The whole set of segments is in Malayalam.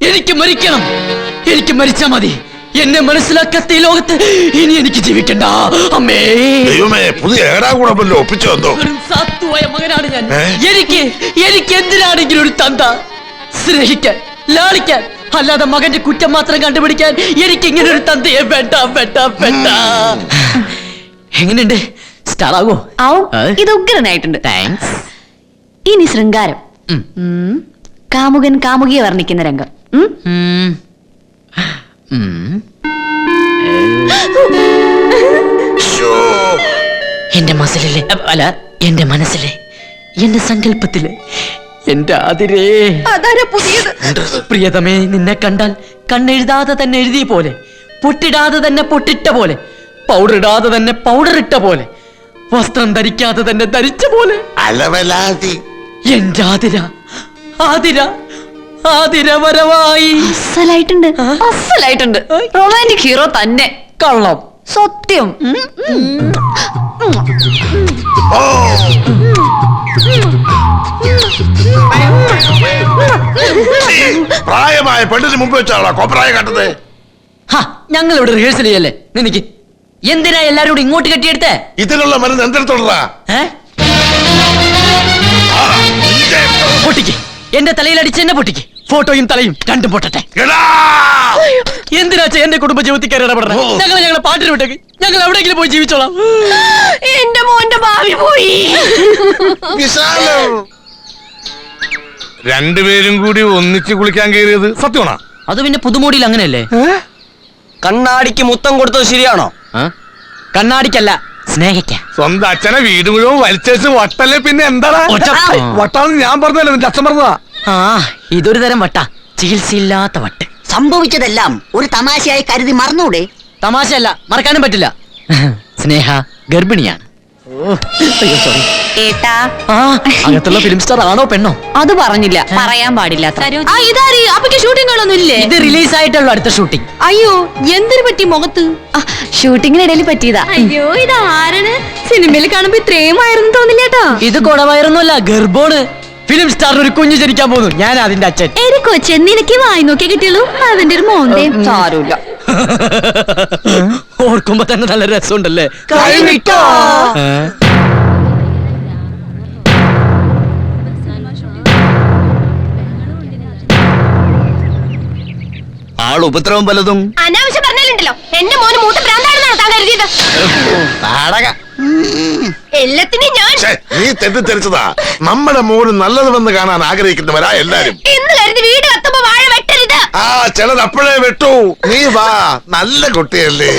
എനിക്ക് മരിക്കണം. എനിക്ക് മരിച്ചാ മതി. എന്നെ മനസ്സിലാക്കാത്ത ഈ ലോകത്ത് ഇനി എനിക്ക് ജീവിക്കണ്ട. അമ്മേ, ദൈവമേ, പുതിയ ഏടാകൂടമല്ലോ ഒപ്പിച്ചു വന്നോ. സാത്തുവായ മകനാണ് ഞാൻ. എനിക്ക് എന്തിനാണെങ്കിലും ഒരു തന്ത സ്നേഹിക്കാൻ, ലാളിക്കാൻ, അല്ലാതെ മകന്റെ കുറ്റം മാത്രം കണ്ടുപിടിക്കാൻ എനിക്ക് ഇങ്ങനെ ഒരു തന്തയെ വേണ്ട വേണ്ട വേണ്ട. എങ്ങനെയുണ്ട്? സ്റ്റാർ ആകോ? ഇത് ഉഗ്രനായിട്ടുണ്ട്. താങ്ക്സ്. ഇനി ശൃംഗാരം. കാമുകൻ കാമുകിയെ വർണ്ണിക്കുന്ന രംഗം. എന്റെ മസിലിലെ, അല്ല എന്റെ മനസ്സിലെ, എന്റെ സങ്കല്പത്തിലെ, എന്റെ ആതിരേ. പ്രിയതമേ, നിന്നെ കണ്ടാൽ കണ്ണെഴുതാതെ തന്നെ എഴുതിയ പോലെ, പൊട്ടിടാതെ തന്നെ പൊട്ടിട്ട പോലെ, പൗഡർ ഇടാതെ തന്നെ പൗഡർ ഇട്ട പോലെ, വസ്ത്രം ധരിക്കാതെ തന്നെ ധരിച്ച പോലെ. എന്റെ ആതിര, ആതിര, ആതിര വരവായി. അസലായിട്ടുണ്ട്, അസലായിട്ടുണ്ട്. റൊമാൻറ്റിക് ഹീറോ തന്നെ. കള്ളം സത്യം. പ്രായമായ പെണ്ണിന് മുമ്പ് വെച്ചാണോ കോപ്രായ കാട്ടുന്നത്? ഞങ്ങൾ ഇവിടെ റിഹേഴ്സൽ ചെയ്യല്ലേ? നിനക്ക് എന്തിനാ എല്ലാരും കൂടി ഇങ്ങോട്ട് കെട്ടിയെടുത്തേ? ഇതിനുള്ള മരുന്ന് എന്തെടുത്തോളാ? പൊട്ടിക്ക്, എന്റെ തലയിൽ എന്നെ പൊട്ടിക്ക്. ഫോട്ടോയും തലയും രണ്ടും പൊട്ടട്ടെ. എന്തിനാ എന്റെ കുടുംബ ജീവിതത്തിൽ ഇടപെടണം? ഞങ്ങളെ പാട്ടിന് വിട്ടേക്ക്. ഞങ്ങൾ എവിടെയെങ്കിലും പോയി ജീവിച്ചോളാം. എന്റെ മോന്റെ ഭാവി പോയി. രണ്ടുപേരും കൂടി ഒന്നിച്ച് കുളിക്കാൻ കയറിയത് സത്യമാണോ? അത് പിന്നെ പുതുമോടിയിൽ അങ്ങനെയല്ലേ? കണ്ണാടിക്ക് മുത്തം കൊടുത്തത് ശരിയാണോ? കണ്ണാടിക്കല്ല, സ്നേഹിക്കാം. സ്വന്തം അച്ഛനെ വീട് മുഴുവൻ വലിച്ചേച്ച് വട്ടല്ലേ പിന്നെ എന്താടാ? വട്ടാന്ന് ഞാൻ പറഞ്ഞല്ലോ, നിന്റെ അച്ഛൻ പറഞ്ഞതാ. ഇതൊരു തരം വട്ട, ചികിത്സയില്ലാത്ത വട്ട്. സംഭവിച്ചതെല്ലാം ഒരു തമാശയായി കരുതി മറന്നൂടെ? തമാശയല്ല, മറക്കാനും പറ്റില്ല. സ്നേഹ ഗർഭിണിയാണ്. ഏട്ടാ, അകത്തുള്ള ഫിലിം സ്റ്റാർ ആണോ പെണ്ണോ? അത് പറഞ്ഞില്ല, പറയാൻ പാടില്ല. ഷൂട്ടിങ്ങുകളൊന്നും ഇല്ലേ? ഇത് റിലീസ് ആയിട്ടുള്ള അടുത്ത ഷൂട്ടിംഗ്. അയ്യോ, എന്തിനു പറ്റി മുഖത്ത്? ഷൂട്ടിങ്ങിനിടയിൽ പറ്റിയതാ. അയ്യോ, ഇത് ആരാണ്? സിനിമയിൽ കാണുമ്പോ ഇത്രയും ആയിരുന്നു തോന്നില്ല കേട്ടോ. ഇത് കൊടവയറൊന്നുമല്ല, ഗർഭോണ്. ഫിലിം സ്റ്റാറിന് ഒരു കുഞ്ഞു ജനിക്കാൻ പോകുന്നു. ഞാൻ അതിന്റെ അച്ഛൻ. കൊച്ചൻ നിനക്ക് വായി നോക്കിയേ കിട്ടിയുള്ളൂ. അതിന്റെ ഒരു മോന്തയും സാരമില്ല. ഓർക്കുമ്പോ തന്നെ നല്ല രസമുണ്ടല്ലേ? ആൾ ഉപദ്രവം പലതും അനാവശ്യം പറഞ്ഞാലുണ്ടല്ലോ. എന്റെ മോന് മൂത്ത ഭ്രാന്താണെന്നാണ് താൻ കരുതിയത്. എല്ലാത്തിനും ഞാൻ നീ തെറ്റിദ്ധരിച്ചതാ. നമ്മുടെ മോന് നല്ലത് വന്ന് കാണാൻ ആഗ്രഹിക്കുന്നവരാ എല്ലാരും. എന്ന് കരുതി വീട് കത്തുമ്പോ വാഴ വെട്ടരുത്. ചിലത് അപ്പോഴേ വെട്ടു. നീ വാ, നല്ല കുട്ടിയല്ലേ.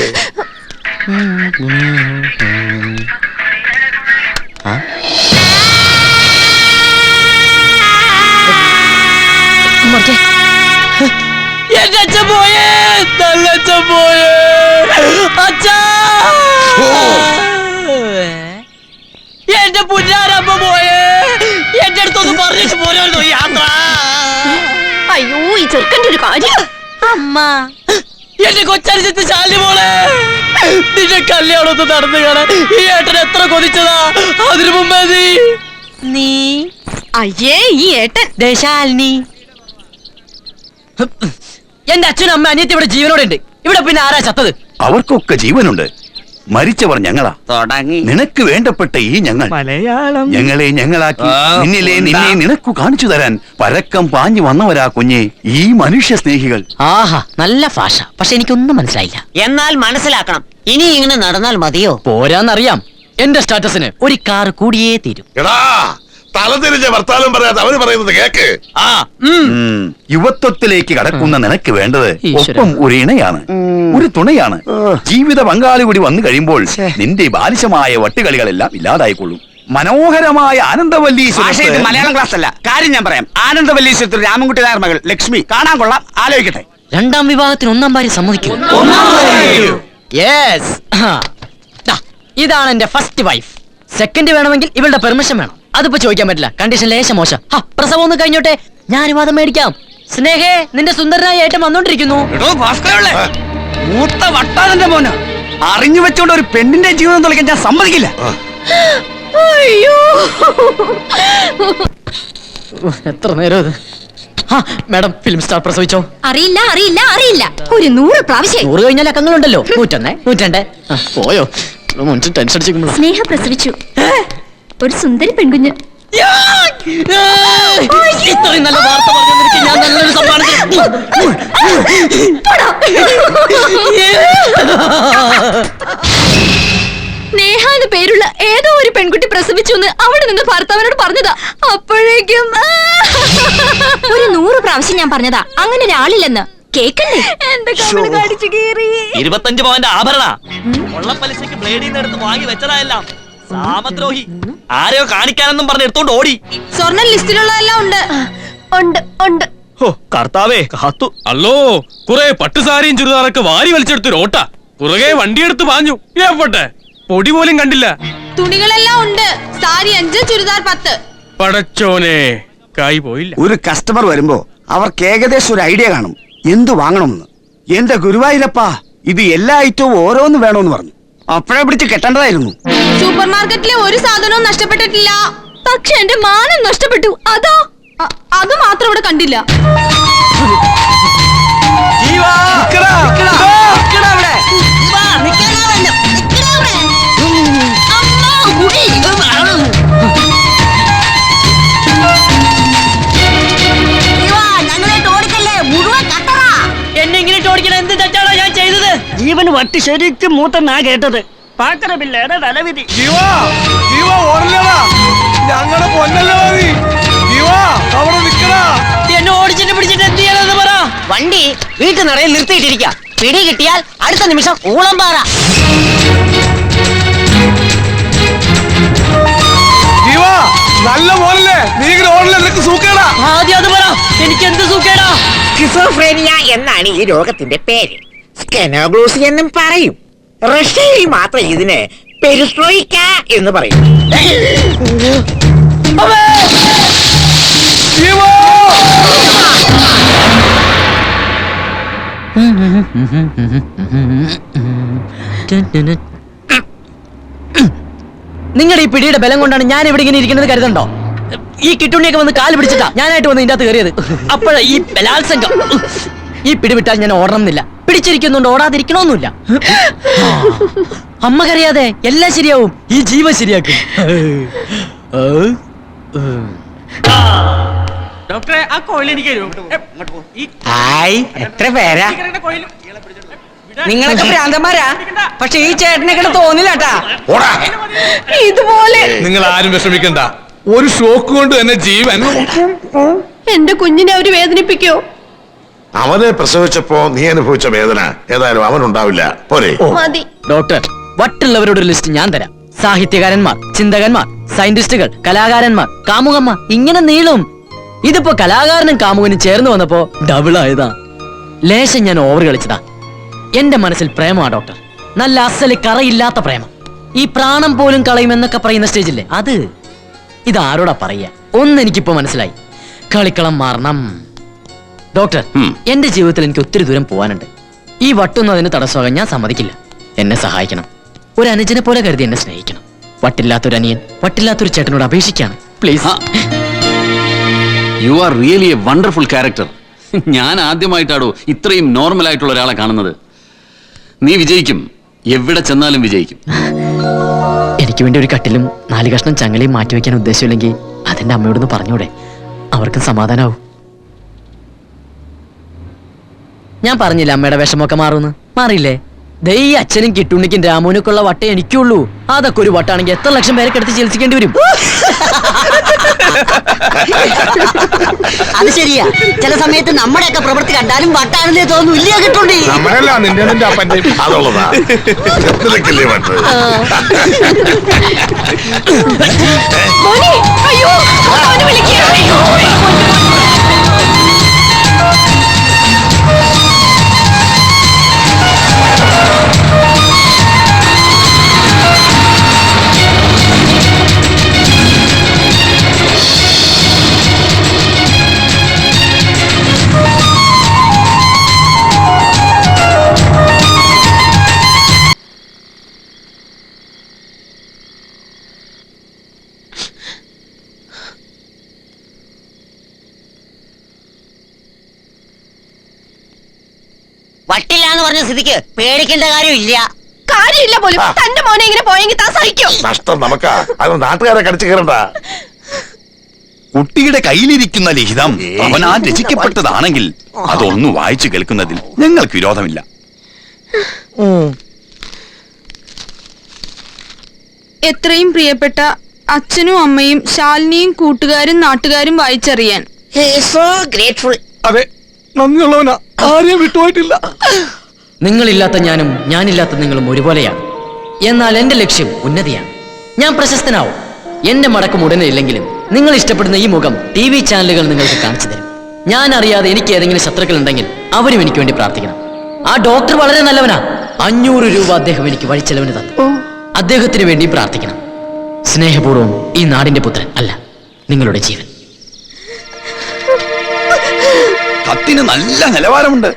എന്റെ അച്ഛൻ പോയേ, നല്ല അച്ഛൻ പോയേ. അച്ഛാ, എന്റെ പുന്നാരമ്മ പോയേ. എന്റെ അടുത്തൊന്ന് പറഞ്ഞിട്ട് പോരായിരുന്നു യാത്ര. അയ്യോ, ഈ ചെറുക്കൻ്റെ ഒരു കാര്യം. അമ്മ, എന്റെ കൊച്ചരിച്ചത്ത് ശാലി മോളെ, നിന്റെ കല്യാണം ഒന്ന് നടന്നു കാണാൻ ഈ ഏട്ടൻ എത്ര കൊതിച്ചതാ. അതിനു മുമ്പേ നീ അയ്യേ, ഈ ഏട്ടൻ ദേശാലിനി. എന്റെ അച്ഛനും അമ്മ അനിയത്തി ഇവിടെ ജീവനോടെ ഉണ്ട്. ഇവിടെ പിന്നെ ആരാ ചത്തത്? അവർക്കൊക്കെ ജീവനുണ്ട്. മരിച്ചവർ ഞങ്ങളാ. നിനക്ക് വേണ്ടപ്പെട്ട ഈ ഞങ്ങൾ ഞങ്ങളെ ഞങ്ങളാക്കി നിന്നിലെ നിന്നെ നിനക്കു കാണിച്ചു തരാൻ പരക്കം പാഞ്ഞു വന്നവരാ കുഞ്ഞെ ഈ മനുഷ്യ സ്നേഹികൾ. ആഹാ, നല്ല ഭാഷ. പക്ഷെ എനിക്കൊന്നും മനസ്സിലായില്ല. എന്നാൽ മനസ്സിലാക്കണം, ഇനി ഇങ്ങനെ നടന്നാൽ മതിയോ? പോരാന്നറിയാം. എന്റെ സ്റ്റാറ്റസിന് ഒരു കാർ കൂടിയേ തീരും. തലതിരിഞ്ഞ വർത്താനം പറയാതെ അവര് പറയുന്നത് കേക്ക്. യുവത്വത്തിലേക്ക് കടക്കുന്ന നിനക്ക് വേണ്ടത് ഒപ്പം ഒരു ഇണയാണ്, ഒരു തുണയാണ്. ജീവിത പങ്കാളി കൂടി വന്നു കഴിയുമ്പോൾ നിന്റെ ബാലിശമായ വട്ടുകളികളെല്ലാം ഇല്ലാതായിക്കൊള്ളും. മനോഹരമായ ആനന്ദവല്ലീശ്വരത്ത് മലയാളം ക്ലാസ് അല്ല, കാര്യം ഞാൻ പറയാം. ആനന്ദവല്ലീശ്വരത്തിൽ രാമൻകുട്ടി നായർ മകൾ ലക്ഷ്മി കാണാൻ കൊള്ളാം, ആലോചിക്കട്ടെ. രണ്ടാം വിവാഹത്തിന് ഒന്നാം ഭാര്യ സമ്മതിക്കുന്നു. ഇതാണ് എന്റെ ഫസ്റ്റ് വൈഫ്. സെക്കൻഡ് വേണമെങ്കിൽ ഇവളുടെ പെർമിഷൻ വേണം. അതിപ്പോ ചോദിക്കാൻ പറ്റില്ല, കണ്ടീഷൻ ലേശം മോശം. പ്രസവം ഒന്ന് കഴിഞ്ഞോട്ടെ, ഞാൻ അനുവാദം മേടിക്കാം. സ്നേഹേ, നിന്റെ സുന്ദരനായ ഏട്ടൻ വന്നോണ്ടിരിക്കുന്നു. മൂത്ത വട്ടാതിന്റെ മോന് അറിഞ്ഞു വെച്ചോണ്ട് ഒരു പെണ്ണിന്റെ ജീവിതം തുളയ്ക്കാൻ ഞാൻ സമ്മതിക്കില്ല. എത്ര നേരം ഇത്? മാഡം ഫിലിം സ്റ്റാർ പ്രസവിച്ചോ? അറിയില്ല അറിയില്ല അറിയില്ല. ഒരു 100 പ്രാവശ്യം. 100 കഴിഞ്ഞാൽ അക്കങ്ങളുണ്ടല്ലോ. 101, 102. പോയോ മുൻസ് ടെൻഷൻ അടിച്ചിരിക്കുമ്പോ സ്നേഹ പ്രസവിച്ചു ഒരു സുന്ദരി പെൺകുഞ്ഞ്. ഇത്രയും നല്ല വാർത്ത പറഞ്ഞു ഞാൻ നല്ലൊരു സമ്മാനം സ്നേഹ എന്ന് പേരുള്ള ഏതോ ഒരു പെൺകുട്ടി പ്രസവിച്ചു എന്ന് അവിടെ നിന്ന് ഭർത്താവിനോട് പറഞ്ഞതാ. അപ്പോഴേക്കും ഒരു 100 പ്രാവശ്യം ഞാൻ പറഞ്ഞതാ അങ്ങനെ ഒരാളില്ലെന്ന്. കേക്കണ്ടേ? എന്റെ കണ്ണ് കടിച്ചു കീറി. 25 പവന്റെ ആഭരണ കൊള്ളപ്പലിശക്ക് ബ്ലേഡിൽ നിന്ന് എടുത്ത് വാങ്ങി വെച്ചതായെല്ലാം സാമദ്രോഹി ആരെയോ കാണിക്കാനെന്നും പറഞ്ഞ് എടുത്തോണ്ട് ഓടി. സ്വർണ്ണ ലിസ്റ്റിലുള്ളതെല്ലാം ഉണ്ട്. ഉണ്ട് ഉണ്ട്. കർത്താവേ കാത്തു. അല്ലോ കുറെ പട്ടുസാരിയും ചുരിദാറൊക്കെ വാരി വലിച്ചെടുത്തൊരു ഓട്ട പുറകെ വണ്ടിയെടുത്ത് പാഞ്ഞു. എവിടെ പൊടി പോലും കണ്ടില്ല. തുണികളെല്ലാം ഉണ്ട്. സാരി 5, ചുരിദാർ 10. പടച്ചോനെ കൈ പോയില്ല. ഒരു കസ്റ്റമർ വരുമ്പോ അവർക്ക് ഏകദേശം ഒരു ഐഡിയ കാണും എന്ത് വാങ്ങണമെന്ന്. എന്റെ ഗുരുവായൂരപ്പാ ഇത് എല്ലാ ഐറ്റവും ഓരോന്ന് വേണമെന്ന് പറഞ്ഞു. അപ്പഴേ പിടിച്ച് കെട്ടേണ്ടതായിരുന്നു. സൂപ്പർ മാർക്കറ്റിലെ ഒരു സാധനവും നഷ്ടപ്പെട്ടിട്ടില്ല. പക്ഷെ എന്റെ മാനം നഷ്ടപ്പെട്ടു. അതോ അത് മാത്രം ഇവിടെ കണ്ടില്ല. എന്നെ ഇങ്ങനെ ഓടിക്കണം എന്ത് തെറ്റാണോ ഞാൻ ചെയ്തത്? ജീവന് വട്ടി ശരിക്കും മൂത്തെന്നാ കേട്ടത്. പാക്കറബില്ലേടെ തലവിധി. ഞങ്ങളുടെ പൊന്നല്ലോ അവിടെ നിക്കടാ. എന്നെ ഓടിച്ചിട്ട് പിടിച്ചിട്ട് എന്ത് ചെയ്യണമെന്ന് പറ. വണ്ടി വീട്ടു നിറയെ നിർത്തിയിട്ടിരിക്കാം. പിടി കിട്ടിയാൽ അടുത്ത നിമിഷം ഊളം പാറ. നല്ല പോലല്ലേ നീ ഓടല്ലേ നിനക്ക് സൂക്കേടാ. ആദ്യം അത് പറ. എനിക്ക് എന്ത് സുഖേടാ? സ്കിസോഫ്രേനിയ എന്നാണ് ഈ രോഗത്തിന്റെ പേര്. സ്കെനോഗ്ലോസി എന്നും പറയും. റഷ്യയിൽ മാത്രം ഇതിന് പെരിസ്ട്രോയിക്ക എന്ന് പറയും. നിങ്ങളുടെ ഈ പിടിയുടെ ബലം കൊണ്ടാണ് ഞാൻ ഇവിടെ ഇങ്ങനെ ഇരിക്കുന്നത് കരുതണ്ടോ? ഈ കിട്ടുണ്ണിയൊക്കെ വന്ന് കാല് പിടിച്ചിട്ടാ ഞാനായിട്ട് വന്ന് ഇതിന്റെ അകത്ത് കയറിയത്. അപ്പോഴാ ഈ ബലാത്സംഗം. ഈ പിടി വിട്ടാൽ ഞാൻ ഓടണം എന്നില്ല. പിടിച്ചിരിക്കുന്നുണ്ട് ഓടാതിരിക്കണമെന്നില്ല. അമ്മ കറിയാതെ എല്ലാം ശരിയാവും. ഈ ജീവൻ ശരിയാക്കും. ഡോക്ടറെ ആ കോയിൽ എനിക്ക് ഹായ്, എത്ര പേരാ? നിങ്ങളൊക്കെ ഭ്രാന്തന്മാരാ. പക്ഷെ ഈ ചേട്ടനെ തോന്നില്ലാട്ടാ. ഇതുപോലെ നിങ്ങൾ ആരും വിഷമിക്കണ്ട. ഒരു ഷോക്ക് കൊണ്ട് തന്നെ ജീവൻ. എന്റെ കുഞ്ഞിനെ അവര് വേദനിപ്പിക്കോ? അവനെ പ്രസവിച്ചപ്പോ നീ അനുഭവിച്ച വേദന ഏതായാലും അവനുണ്ടാവില്ല. പോരെ? മതി. ഡോക്ടർ, വട്ടുള്ളവരോട് ഒരു ലിസ്റ്റ് ഞാൻ തരാം. സാഹിത്യകാരന്മാർ, ചിന്തകന്മാർ, സയന്റിസ്റ്റുകൾ, കലാകാരന്മാർ, കാമുകന്മാർ, ഇങ്ങനെ നീളും. ഇതിപ്പോ കലാകാരനും കാമുകനും ചേർന്ന് വന്നപ്പോ ഡബിൾ ആയതാ. ലേശം ഞാൻ ഓവർ കളിച്ചതാ. എന്റെ മനസ്സിൽ പ്രേമാ ഡോക്ടർ. നല്ല അസല് കറയില്ലാത്ത പ്രേമം. ഈ പ്രാണം പോലും കളയുമെന്നൊക്കെ പറയുന്ന സ്റ്റേജില്ലേ അത്. ഇതാരോടാ പറയാ? ഒന്നെനിക്കിപ്പോ മനസ്സിലായി. കളിക്കളം മാറണം. ഡോക്ടർ, എന്റെ ജീവിതത്തിൽ എനിക്ക് ഒത്തിരി ദൂരം പോവാനുണ്ട്. ഈ വട്ടൊന്നും അതിന് തടസ്സമാകാൻ ഞാൻ സമ്മതിക്കില്ല. എന്നെ സഹായിക്കണം. ഒരു അനുജനെ പോലെ കരുതി എന്നെ സ്നേഹിക്കണം. വട്ടില്ലാത്തൊരു അനിയൻ, വട്ടില്ലാത്തൊരു ചേട്ടനോട് അപേക്ഷിക്കാണ്. Please. You are really a wonderful character. ഞാൻ ആദ്യമായിട്ടാണോ ഇത്രയും നോർമൽ ആയിട്ടുള്ള ഒരാളെ കാണുന്നത്. നീ വിജയിക്കും. എവിടെ ചെന്നാലും വിജയിക്കും. എനിക്ക് വേണ്ടി ഒരു കട്ടിലും 4 കഷ്ണം ചങ്ങലയും മാറ്റിവെക്കാൻ ഉദ്ദേശമില്ലെങ്കിൽ അതെന്റെ അമ്മയോടൊന്ന് പറഞ്ഞൂടെ? അവർക്കും സമാധാനാവും. ഞാൻ പറഞ്ഞില്ല അമ്മയുടെ വിഷമൊക്കെ മാറുമെന്ന്. മാറിയില്ലേ? ദേ ഈ അച്ഛനും കിട്ടുണ്ണിക്കും രാമുവിനൊക്കെയുള്ള വട്ടേ എനിക്കുള്ളൂ. അതൊക്കെ ഒരു വട്ടാണെങ്കിൽ എത്ര ലക്ഷം പേരെ എടുത്ത് ചികിത്സിക്കേണ്ടി വരും. അത് ശരിയാ. ചില സമയത്ത് നമ്മുടെയൊക്കെ പ്രവൃത്തി കണ്ടാലും വട്ടാണെന്നേ തോന്നുന്നു. ഇല്ലയോ കിട്ടുണ്ടി? നമ്മളല്ല നിന്റെ അപ്പന്റെ അതുള്ളതാ. ചെത്തിലക്കല്ലേ വട്ട്. അയ്യോ, അവനെ വിളിക്കുക. വട്ടില്ലാന്ന് പറഞ്ഞ സ്ഥിതിക്ക് പേടിക്കേണ്ട കാര്യമില്ല. കാര്യമില്ല പോലും. തന്റെ മോനെ ഇങ്ങനെ പോയെങ്കിൽ താൻ സഹിക്കും. നഷ്ടം നമുക്കാ, അത് നാട്ടുകാരെ കടിച്ചു കയറണ്ട. കുട്ടിയുടെ കയ്യിലിരിക്കുന്ന ലിഖിതം അവനാൽ രചിക്കപ്പെട്ടതാണെങ്കിൽ അതൊന്ന് വായിച്ചു കേൾക്കുന്നതിൽ ഞങ്ങൾക്ക് വിരോധമില്ല. എത്രയും പ്രിയപ്പെട്ട അച്ഛനും അമ്മയും ശാലിനിയും കൂട്ടുകാരും നാട്ടുകാരും വായിച്ചറിയാൻ. So grateful. അതെ, നന്ദിയുള്ളവനാ, ആരെയും വിട്ടുപോയിട്ടില്ല. നിങ്ങളില്ലാത്ത ഞാനും ഞാനില്ലാത്ത നിങ്ങളും ഒരുപോലെയാണ്. എന്നാൽ എന്റെ ലക്ഷ്യം ഉന്നതിയാണ്. ഞാൻ പ്രശസ്തനാവും. എന്റെ മടക്കം ഉടനെ ഇല്ലെങ്കിലും നിങ്ങൾ ഇഷ്ടപ്പെടുന്ന ഈ മുഖം TV ചാനലുകൾ നിങ്ങൾക്ക് കാണിച്ചു തരും. ഞാൻ അറിയാതെ എനിക്ക് ഏതെങ്കിലും ശത്രുക്കൾ ഉണ്ടെങ്കിൽ അവരും എനിക്ക് വേണ്ടി പ്രാർത്ഥിക്കണം. ആ ഡോക്ടർ വളരെ നല്ലവനാ. 500 രൂപ അദ്ദേഹം എനിക്ക് വഴിച്ചെലവിന് തന്നു. അദ്ദേഹത്തിന് വേണ്ടി പ്രാർത്ഥിക്കണം. സ്നേഹപൂർവ്വം, ഈ നാടിന്റെ പുത്രൻ അല്ല, നിങ്ങളുടെ ജീവൻ. കത്തിന് നല്ല നിലവാരമുണ്ട്.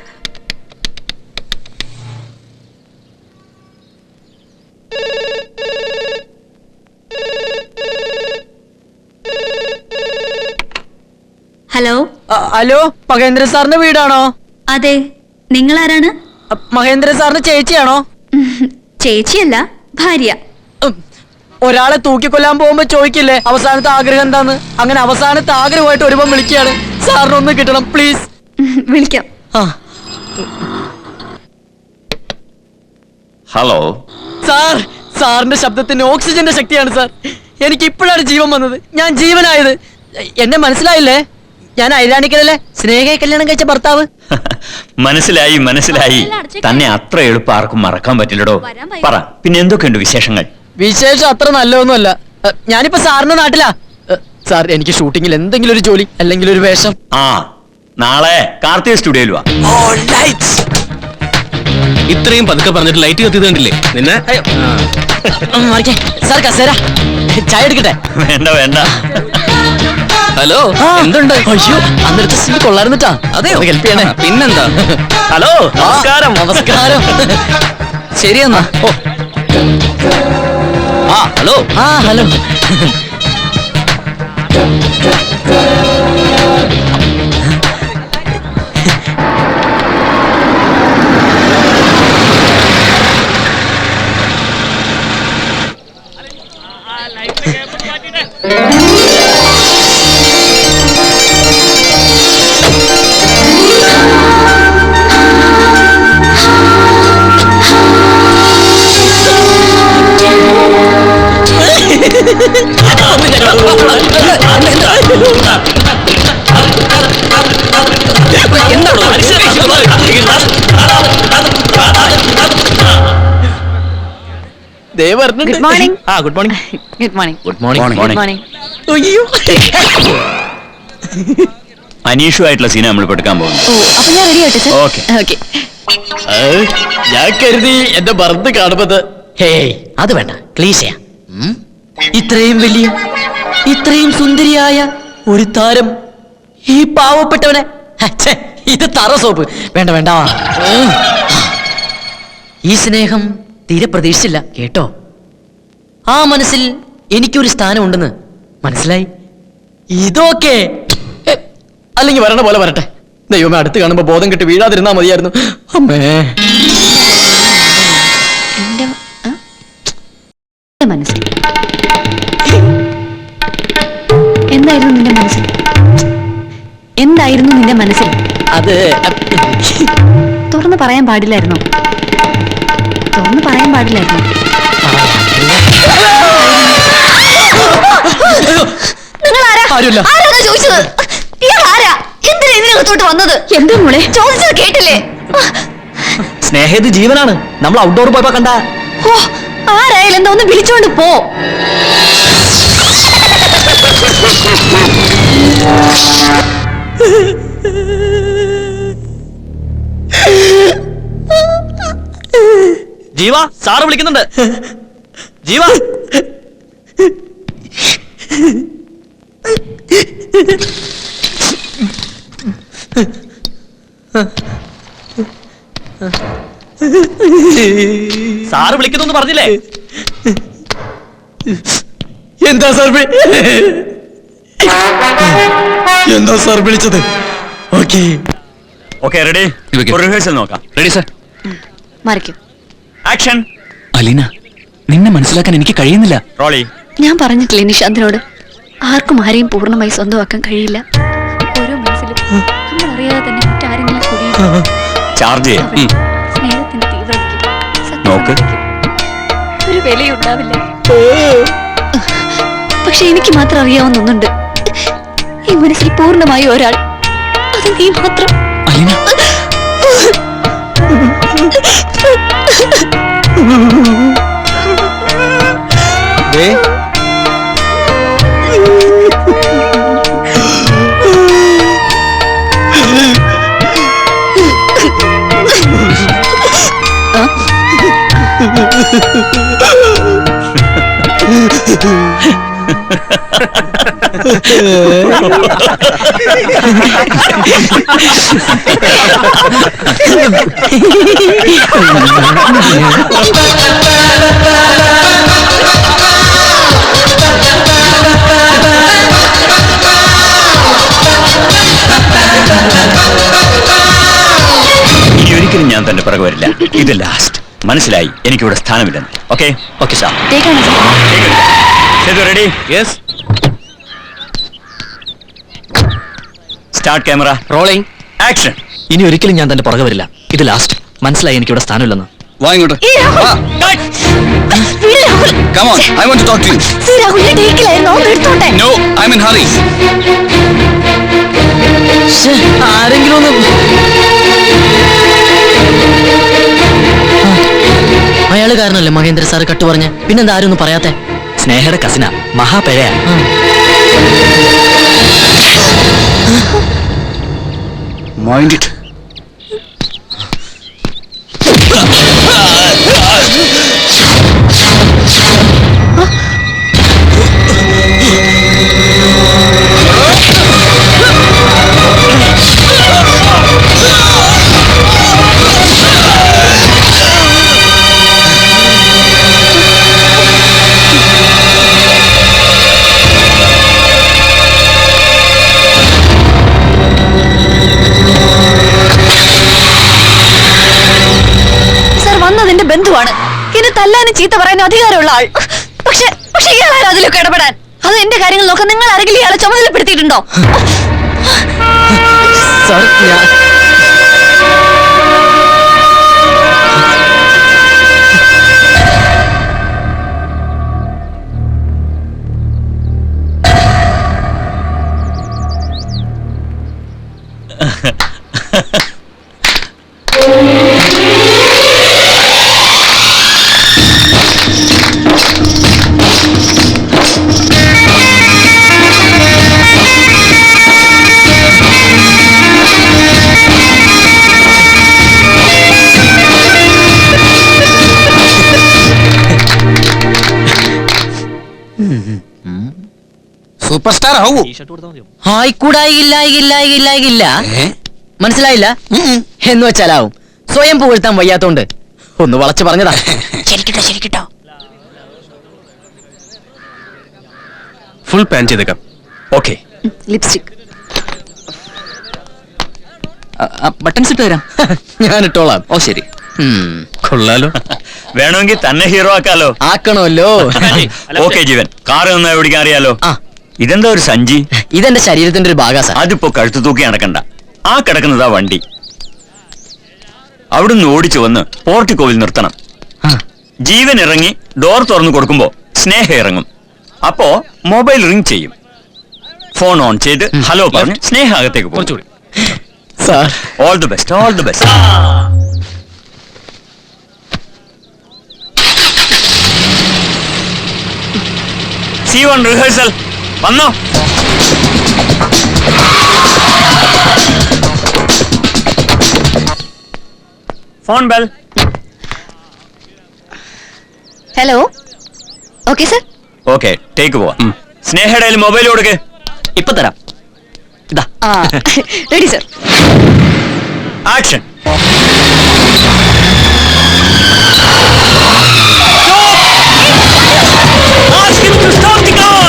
ഹലോ. ഹലോ, മഹേന്ദ്ര സാറിന്റെ വീടാണോ? അതെ, നിങ്ങൾ ആരാണ്? മഹേന്ദ്ര സാറിന്റെ ചേച്ചിയാണോ? ചേച്ചിയല്ല, ഭാര്യ. ഒരാളെ തൂക്കിക്കൊല്ലാൻ പോകുമ്പോ ചോദിക്കില്ലേ അവസാനത്തെ ആഗ്രഹം എന്താന്ന്? അങ്ങനെ അവസാനത്തെ ആഗ്രഹമായിട്ട് ഒരുപ്പം വിളിക്കുകയാണ്. സാറിനൊന്ന് കിട്ടണം പ്ലീസ്. വിളിക്കാം. ഹലോ സാർ, സാറിന്റെ ശബ്ദത്തിന് ഓക്സിജന്റെ ശക്തിയാണ് സാർ. എനിക്ക് ഇപ്പോഴാണ് ജീവൻ വന്നത്, ഞാൻ ജീവനായത്. എന്നെ മനസ്സിലായില്ലേ? ഞാൻ ഐരാണിക്കലല്ലേ സ്നേഹയെ കല്യാണം കഴിച്ച ഭർത്താവ്. മനസ്സിലായി മനസ്സിലായി. തന്നെ അത്ര എളുപ്പം ആർക്കും മറക്കാൻ പറ്റില്ലടോ. പറ, പിന്നെ എന്തൊക്കെയുണ്ട് വിശേഷങ്ങൾ? വിശേഷം അത്ര നല്ലതൊന്നുമല്ല. ഞാനിപ്പോ സാറിന്റെ നാട്ടിലാ. സാർ, എനിക്ക് ഷൂട്ടിങ്ങിൽ എന്തെങ്കിലും ഒരു ജോലി അല്ലെങ്കിൽ ഒരു വേഷം. ആ, നാളെ കാർത്തിക സ്റ്റുഡിയോയിൽ വാ. ഇത്രയും പതുക്കെ പറഞ്ഞിട്ട് ലൈറ്റ് കത്തിയത് കണ്ടില്ലേ നിന്നെ? സാർ കസേര ചായ എടുക്കട്ടെ? വേണ്ട വേണ്ട. ഹലോ, എന്തുണ്ട്? അയ്യോ, അന്നേരത്തെ സീറ്റ് കൊള്ളായിരുന്നിട്ടാ. അതെയോ? ഹെൽപ്പ് ചെയ്യണേ. പിന്നെന്താ? ഹലോ, നമസ്കാരം. നമസ്കാരം. ശരിയെന്നാ. ആ hello. Hello. Good morning. Good morning. Good morning. Good morning. Morning. അയ്യോ, അനീഷുമായിട്ടുള്ള സീന നമ്മൾ എടുക്കാൻ പോകുന്നു. അപ്പൊ ഞാൻ റെഡി ആട്ടെ സർ. ഓക്കെ. ഓക്കെ. ഞാൻ കരുതി എന്റെ ഭർത്ത് കാണുന്നത്. ഹേയ്, അത് വേണ്ട, ക്ലീശയാ. ഇത്രയും വലിയ, ഇത്രയും സുന്ദരിയായ ഒരു താരം ഈ പാവപ്പെട്ടവനെ. ഛെ, ഇത് തറ സോപ്പ്. വേണ്ട വേണ്ട. ഈ സ്നേഹം തീരെ പ്രതീക്ഷിച്ചില്ല കേട്ടോ. ആ മനസ്സിൽ എനിക്കൊരു സ്ഥാനം ഉണ്ടെന്ന് മനസ്സിലായി. ഇതൊക്കെ അല്ലെങ്കിൽ വരണ പോലെ വരട്ടെ. ദൈവമേ, അടുത്ത് കാണുമ്പോ ബോധം കെട്ട് വീഴാതിരുന്നാ മതിയായിരുന്നു. അമ്മേ. മനസ്സിൽ എന്തായിരുന്നു നിന്റെ മനസ്സിൽ? എന്തായിരുന്നു നിന്റെ മനസ്സിൽ? അത് തുറന്നു പറയാൻ പാടില്ലായിരുന്നു. തുറന്നു പറയാൻ പാടില്ലായിരുന്നു. ആരുമില്ല. ചോദിച്ചത് ആരാ? എന്തിനാ ഇതിനകത്തോട്ട് വന്നത്? എന്താ മോളെ ചോദിച്ചത് കേട്ടില്ലേ? സ്നേഹ, ഇത് ജീവനാണ്. നമ്മൾ ഔട്ട്ഡോർ പോയപ്പോ കണ്ട. ഓ, ആരായാലും എന്താ ഒന്ന് വിളിച്ചോണ്ട് പോ. ജീവ, സാറ് വിളിക്കുന്നുണ്ട്. ജീവ. സാറ് വിളിക്കുന്നു പറഞ്ഞില്ലേ? എന്താ സാർ എന്താ സാർ വിളിച്ചത്? ഓക്കെ, ഓക്കെ റെഡി റിഹേഴ്സൽ നോക്കാം. Ready sir. മറിക്കും. ആക്ഷൻ. അലീന, നിന്നെ മനസ്സിലാക്കാൻ എനിക്ക് കഴിയുന്നില്ല. റോളി. ഞാൻ പറഞ്ഞിട്ടില്ലേ നിശാന്തിനോട്, ആർക്കും ആരെയും പൂർണ്ണമായി സ്വന്തമാക്കാൻ കഴിയില്ല. ഓരോ മനസ്സിലും നമ്മൾ അറിയാതെ തന്നെ മറ്റാരെങ്കിലും കൂടി ചാർജ് ചെയ്യാം. സ്നേഹത്തിന്റെ തീവ്രതയ്ക്ക് നോക്ക്. ഒരു വിലയുണ്ടാവില്ല. പക്ഷെ എനിക്ക് മാത്രം അറിയാവുന്ന ഒന്നുണ്ട്, ഈ മനസ്സിൽ പൂർണ്ണമായി ഒരാൾ, അത് നീ മാത്രം. അലീന, ഇനി ഒരിക്കലും ഞാൻ തന്റെ പിറകെ വരില്ല. ഇത് ലാസ്റ്റ്. മനസ്സിലായി എനിക്കിവിടെ സ്ഥാനമില്ലെന്ന്. Okay okay sir. Ready? Yes. Start camera. Rolling. Action. ഇനി ഒരിക്കലും ഞാൻ തന്റെ പുറകെ വരില്ല. ഇത് ലാസ്റ്റ്. മനസ്സിലായി എനിക്കിവിടെ സ്ഥാനമില്ലെന്ന്. വാ ഇങ്ങോട്ട്. Come on, I want to talk to you. No, I'm in hurry. ആരെങ്കിലും ഒന്ന് അയാള് കാരണല്ലേ മഹേന്ദ്ര സാർ കട്ട് പറഞ്ഞ. പിന്നെന്താ ആരും ഒന്നും പറയാത്തെ? സ്നേഹയുടെ കസിന മഹാപെഴയാ. Mind it. ബന്ധുവാണ്, എന്നെ തല്ലാനും ചീത്ത പറയാനും അധികാരമുള്ള ആൾ. പക്ഷെ ഇയാളാരും അതിലൊക്കെ ഇടപെടാൻ? അത് എന്റെ കാര്യങ്ങൾ നോക്കാൻ നിങ്ങൾ ആരെങ്കിലും ഇയാളെ ചുമതലപ്പെടുത്തിയിട്ടുണ്ടോ? സൂപ്പർ സ്റ്റാർ ആവൂ. ആയിക്കൂടായില്ല. മനസ്സിലായില്ല എന്ന് വെച്ചാലാവും. സ്വയം പുകഴ്ത്താൻ വയ്യാത്തോണ്ട് ഒന്ന് വളച്ചു പറഞ്ഞതാ. ശരിക്കിട്ടോ. ഫുൾ പാൻ ചെയ്തേക്കാം. ഓക്കെ. ലിപ്സ്റ്റിക് ബട്ടൺസ് ഇട്ട് തരാം. ഞാൻ ഇട്ടോളാം. ഓ ശരി. കൊള്ളാലോ. വേണമെങ്കിൽ തന്നെ ഹീറോ ആക്കാലോ. ആക്കണമല്ലോ. ഓക്കെ ജീവൻ, കാറ് നന്നായി ഓടിക്കാൻ അറിയാലോ. ഇതെന്താ ഒരു സഞ്ചി? ഇതെന്റെ ശരീരത്തിന്റെ ഒരു ഭാഗാ സാർ. അതിപ്പോ കഴുത്തു തൂക്കി നടക്കണ്ട. ആ കിടക്കുന്നതാ വണ്ടി. അവിടുന്ന് ഓടിച്ചു വന്ന് പോർട്ടിക്കോവിൽ നിർത്തണം. ജീവൻ ഇറങ്ങി ഡോർ തുറന്നു കൊടുക്കുമ്പോ സ്നേഹ ഇറങ്ങും. അപ്പോ മൊബൈൽ റിംഗ് ചെയ്യും. ഫോൺ ഓൺ ചെയ്ത് ഹലോ പറഞ്ഞ് സ്നേഹ അകത്തേക്ക് പോകും. Sir all the best, all the best. C1 rehearsal വന്നോ? Phone bell. Hello. Okay sir. Okay, take പോവാ. സ്നേഹയുടെ മൊബൈൽ കൊടുക്ക്. ഇപ്പൊ തരാം. ഇതാ. Ready sir. Action. Ask him to stop the car.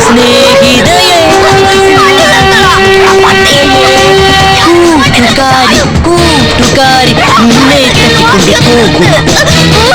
സ്നേഹിതയേ കൂട്ടുകാരി കൂട്ടുകാരി നിന്നെ തട്ടിക്കൊണ്ട്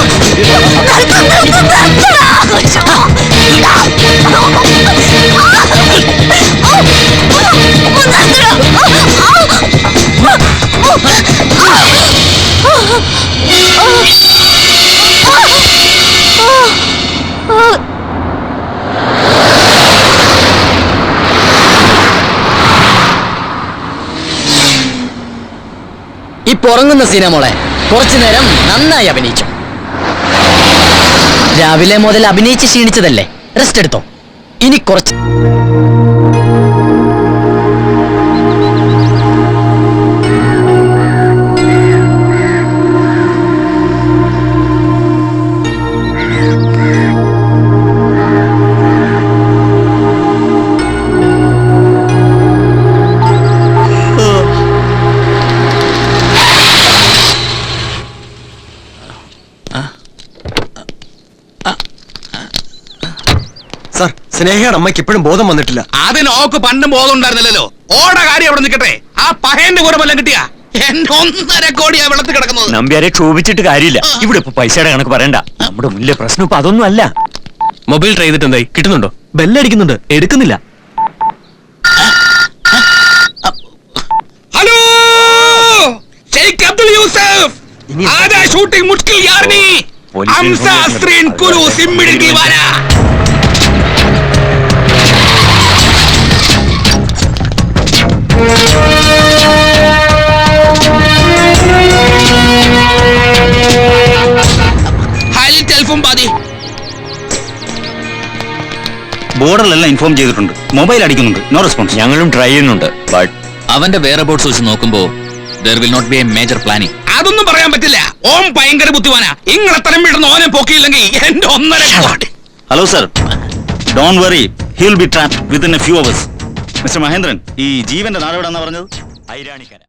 ഈ പുറങ്ങുന്ന സീന മോളെ കുറച്ചു നേരം നന്നായി അഭിനയിച്ചു. രാവിലെ മുതൽ അഭിനയിച്ച് ക്ഷീണിച്ചതല്ലേ, റെസ്റ്റ് എടുത്തോ. ഇനി കുറച്ച് സാർ, സ്നേഹയുടെ അമ്മയ്ക്ക് ഇപ്പോഴും ബോധം വന്നിട്ടില്ല. അതിന് ഓക്ക് പണ്ടും ബോധം ഉണ്ടായിരുന്നില്ലല്ലോ. ഓട കാര്യം അവിടെ നിൽക്കട്ടെ. ആ പഹേന്റെ കൂടെ വല്ലതും കിട്ടിയാ എന്റെ 1.5 കോടിയാ വെള്ളത്തിൽ കിടക്കുന്നത്. നമ്പ്യാരെ ക്ഷോഭിച്ചിട്ട് കാര്യമില്ല. ഇവിടെ ഇപ്പൊ പൈസയുടെ കണക്ക് പറയണ്ട. നമ്മുടെ മുന്നിലെ പ്രശ്നം ഇപ്പൊ അതൊന്നും അല്ല. മൊബൈൽ ട്രൈ ചെയ്തിട്ട് എന്തായി? കിട്ടുന്നുണ്ടോ? ബെല്ലടിക്കുന്നുണ്ട്, എടുക്കുന്നില്ല. Hello, Sheikh Abdul Yusuf. ആദാ ഷൂട്ടിംഗ് മുഷ്കിൽ യാർനി. ഹംസ സ്ത്രീൻ കുലു സിമ്മിടി വാരാ. ബോർഡറിലെല്ലാം ഇൻഫോം ചെയ്തിട്ടുണ്ട്. മൊബൈൽ അടിക്കുന്നുണ്ട്, നോ റെസ്പോൺസ്. ഞങ്ങളും ട്രൈ ചെയ്യുന്നുണ്ട്. ബട്ട് അവന്റെ വേറെ ബോട്ട്സ് വെച്ച് നോക്കുമ്പോ there will not be a major planning. അതൊന്നും പറയാൻ പറ്റില്ല. ഓം ഭയങ്കര ബുദ്ധിമാനാ. ഇങ്ങളെ തരം വിടുന്ന ഓനെ പോക്കിയില്ലെങ്കിൽ എന്റെ 1.5 കോടി. Hello sir, don't worry, he will be trapped within A few hours. Mister Mahendran, ഈ ജീവന്റെ നാട് എവിടെന്നാ പറഞ്ഞത്? ഐരാണിക്കര.